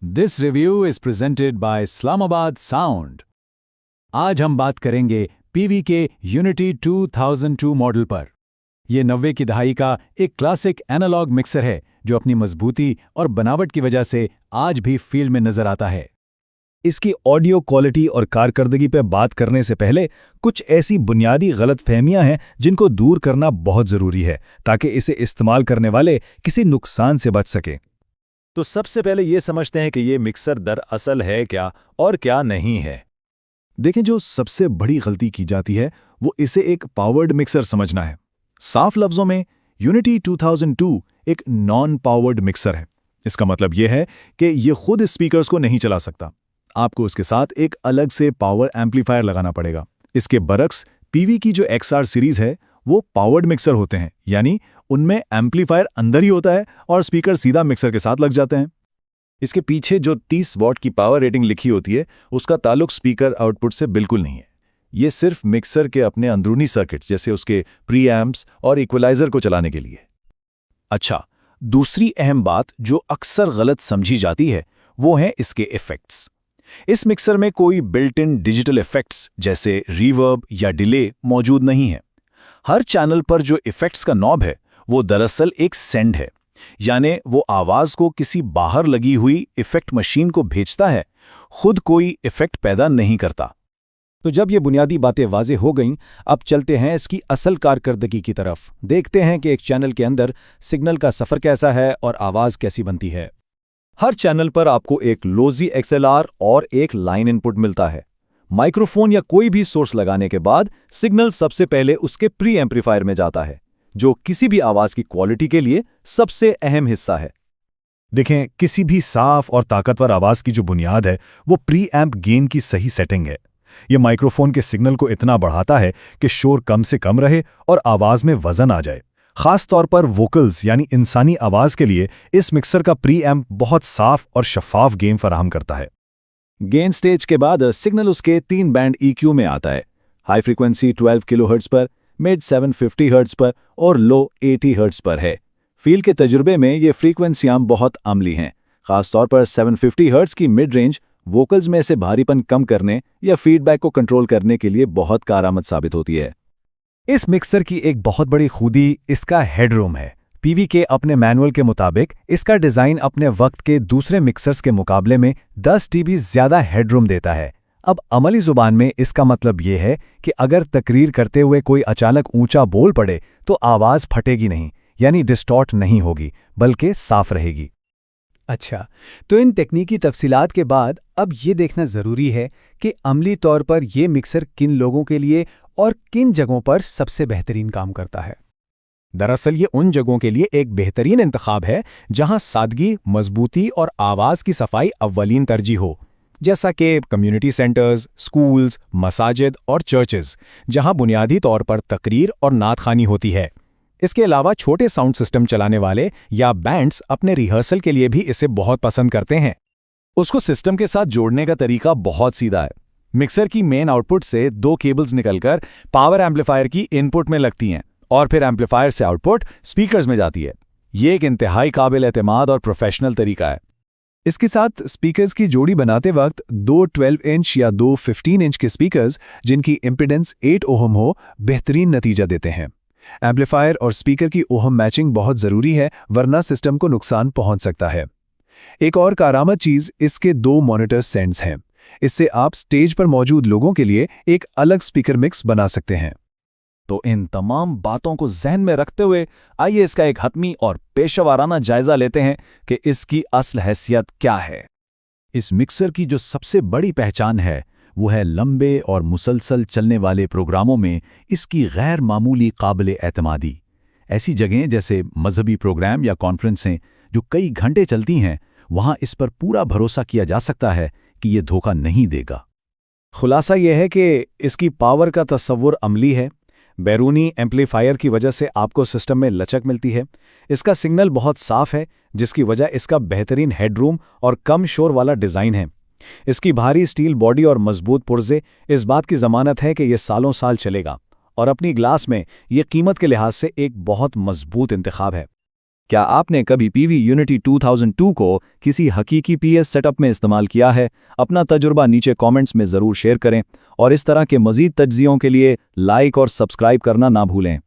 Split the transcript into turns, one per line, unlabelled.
This review is presented by Islamabad Sound. आज हम बात करेंगे पीवी के यूनिटी 2002 मॉडल पर। ये 90 की दहाई का एक क्लासिक एनालॉग मिक्सर है जो अपनी मजबूती और बनावट की वजह से आज भी फील्ड में नजर आता है।
इसकी ऑडियो क्वालिटी और कारकर्दगी पर बात करने से पहले कुछ ऐसी बुनियादी गलतफहमियां हैं जिनको दूर करना बहुत ज़रूरी है ताकि इसे इस्तेमाल करने वाले किसी नुकसान से बच सकें। तो सबसे पहले ये समझते हैं कि ये मिक्सर दरअसल है क्या और क्या नहीं है।
देखें, जो सबसे बड़ी गलती की जाती है वो इसे एक पावर्ड मिक्सर समझना है। साफ लफ्ज़ों में यूनिटी 2002 एक नॉन पावर्ड मिक्सर है। इसका मतलब यह है कि ये खुद स्पीकर्स को नहीं चला सकता। आपको उसके साथ एक अलग से पावर एम्पलीफायर लगाना पड़ेगा। इसके बरक्स पीवी की जो XR सीरीज है वो पावर्ड मिक्सर होते हैं, यानी उनमें एम्पलीफायर अंदर ही होता है और स्पीकर सीधा मिक्सर के साथ लग जाते हैं।
इसके पीछे जो 30 वॉट की पावर रेटिंग लिखी होती है उसका ताल्लुक स्पीकर आउटपुट से बिल्कुल नहीं है। ये सिर्फ मिक्सर के अपने अंदरूनी सर्किट्स जैसे उसके प्री एम्प्स और इक्वलाइजर को चलाने के लिए। अच्छा, दूसरी अहम बात जो अक्सर गलत समझी जाती है वो है इसके इफेक्ट्स। इस मिक्सर में कोई बिल्ट इन डिजिटल इफेक्ट्स जैसे रिवर्ब या डिले मौजूद नहीं है। हर चैनल पर जो इफेक्ट्स का नॉब है वो दरअसल एक सेंड है, यानी वो आवाज को किसी बाहर लगी हुई इफेक्ट मशीन को भेजता है, खुद कोई इफेक्ट पैदा नहीं करता। तो जब ये बुनियादी बातें वाज़ेह हो गईं, अब चलते हैं इसकी असल कारकर्दगी की तरफ। देखते हैं कि एक चैनल के अंदर सिग्नल का सफ़र कैसा है और आवाज़ कैसी बनती है। हर चैनल पर आपको एक लोजी XLR और एक लाइन इनपुट मिलता है। माइक्रोफोन या कोई भी सोर्स लगाने के बाद सिग्नल सबसे पहले उसके प्री एम्पलीफायर में जाता है, जो किसी भी आवाज की क्वालिटी के लिए सबसे अहम हिस्सा है।
देखें, किसी भी साफ और ताकतवर आवाज की जो बुनियाद है वो प्री एम्प गेन की सही सेटिंग है। ये माइक्रोफोन के सिग्नल को इतना बढ़ाता है कि शोर कम से कम रहे और आवाज में वजन आ जाए। खास तौर पर वोकल्स यानी इंसानी आवाज के लिए इस मिक्सर का प्री एम्प बहुत साफ और शफाफ गेन फराहम करता है।
गेन स्टेज के बाद सिग्नल उसके 3 बैंड EQ में आता है। हाई फ्रीक्वेंसी 12 किलोहर्ट्ज पर, मिड 750 हर्ट्ज पर और लो 80 हर्ट्ज पर है। फील्ड के तजुर्बे में ये फ्रीक्वेंसियां बहुत अमली हैं। खासतौर पर 750 हर्ट्ज की मिड रेंज वोकल्स में से भारीपन कम करने या फीडबैक को कंट्रोल करने के लिए बहुत कारआमद साबित होती है।
इस मिक्सर की एक बहुत बड़ी खूबी इसका हेडरूम है। पीवी के अपने मैनुअल के मुताबिक इसका डिज़ाइन अपने वक्त के दूसरे मिक्सर्स के मुकाबले में 10 dB ज़्यादा हेडरूम देता है। अब अमली ज़ुबान में इसका मतलब ये है कि अगर तकरीर करते हुए कोई अचानक ऊंचा बोल पड़े तो आवाज़ फटेगी नहीं, यानी डिस्टॉर्ट नहीं होगी, बल्कि साफ रहेगी।
अच्छा, तो इन तकनीकी तफसीलात के बाद अब ये देखना ज़रूरी है कि अमली तौर पर ये मिक्सर किन लोगों के लिए और किन जगहों पर सबसे बेहतरीन काम करता है।
दरअसल ये उन जगहों के लिए एक बेहतरीन इंतखाब है जहां सादगी, मजबूती और आवाज़ की सफाई अव्वलीन तरजीह हो, जैसा कि कम्युनिटी सेंटर्स, स्कूल्स, मसाजिद और चर्चेस, जहां बुनियादी तौर पर तकरीर और नात खानी होती है। इसके अलावा छोटे साउंड सिस्टम चलाने वाले या बैंड्स अपने रिहर्सल के लिए भी इसे बहुत पसंद करते हैं।
उसको सिस्टम के साथ जोड़ने का तरीका बहुत सीधा है। मिक्सर की मेन आउटपुट से 2 केबल्स निकलकर पावर एम्पलीफायर की इनपुट में लगती हैं और फिर एम्पलीफायर से आउटपुट स्पीकर्स में जाती है। ये एक इंतहाई काबिल एतमाद और प्रोफेशनल तरीका है।
इसके साथ स्पीकर्स की जोड़ी बनाते वक्त 2 12 इंच या 2 15 इंच के स्पीकर्स जिनकी इम्पीडेंस 8 ओहम हो, बेहतरीन नतीजा देते हैं। एम्पलीफायर और स्पीकर की ओहम मैचिंग बहुत ज़रूरी है, वरना सिस्टम को नुकसान पहुंच सकता है। एक और कारआमद चीज़ इसके 2 मॉनिटर स्टैंड्स हैं। इससे आप स्टेज पर मौजूद लोगों के लिए एक अलग स्पीकर मिक्स बना सकते हैं।
तो इन तमाम बातों को जहन में रखते हुए आइए इसका एक हतमी और पेशेवराना जायजा लेते हैं कि इसकी असल हैसियत क्या है।
इस मिक्सर की जो सबसे बड़ी पहचान है वो है लंबे और मुसलसल चलने वाले प्रोग्रामों में इसकी गैर मामूली काबिल एतमादी। ऐसी जगहें जैसे मजहबी प्रोग्राम या कॉन्फ्रेंसें जो कई घंटे चलती हैं, वहाँ इस पर पूरा भरोसा किया जा सकता है कि ये धोखा नहीं देगा।
खुलासा यह है कि इसकी पावर का तस्वुर अमली है। बैरूनी एम्पलीफायर की वजह से आपको सिस्टम में लचक मिलती है। इसका सिग्नल बहुत साफ है, जिसकी वजह इसका बेहतरीन हेडरूम और कम शोर वाला डिज़ाइन है। इसकी भारी स्टील बॉडी और मजबूत पुर्जे इस बात की ज़मानत है कि यह सालों साल चलेगा और अपनी ग्लास में यह कीमत के लिहाज से एक बहुत मजबूत इंतखाब है।
क्या आपने कभी PV Unity 2002 को किसी हकीकी PS सेटअप में इस्तेमाल किया है? अपना तजुर्बा नीचे कमेंट्स में ज़रूर शेयर करें और इस तरह के मज़ीद तज्ज़ियों के लिए लाइक और सब्सक्राइब करना ना भूलें।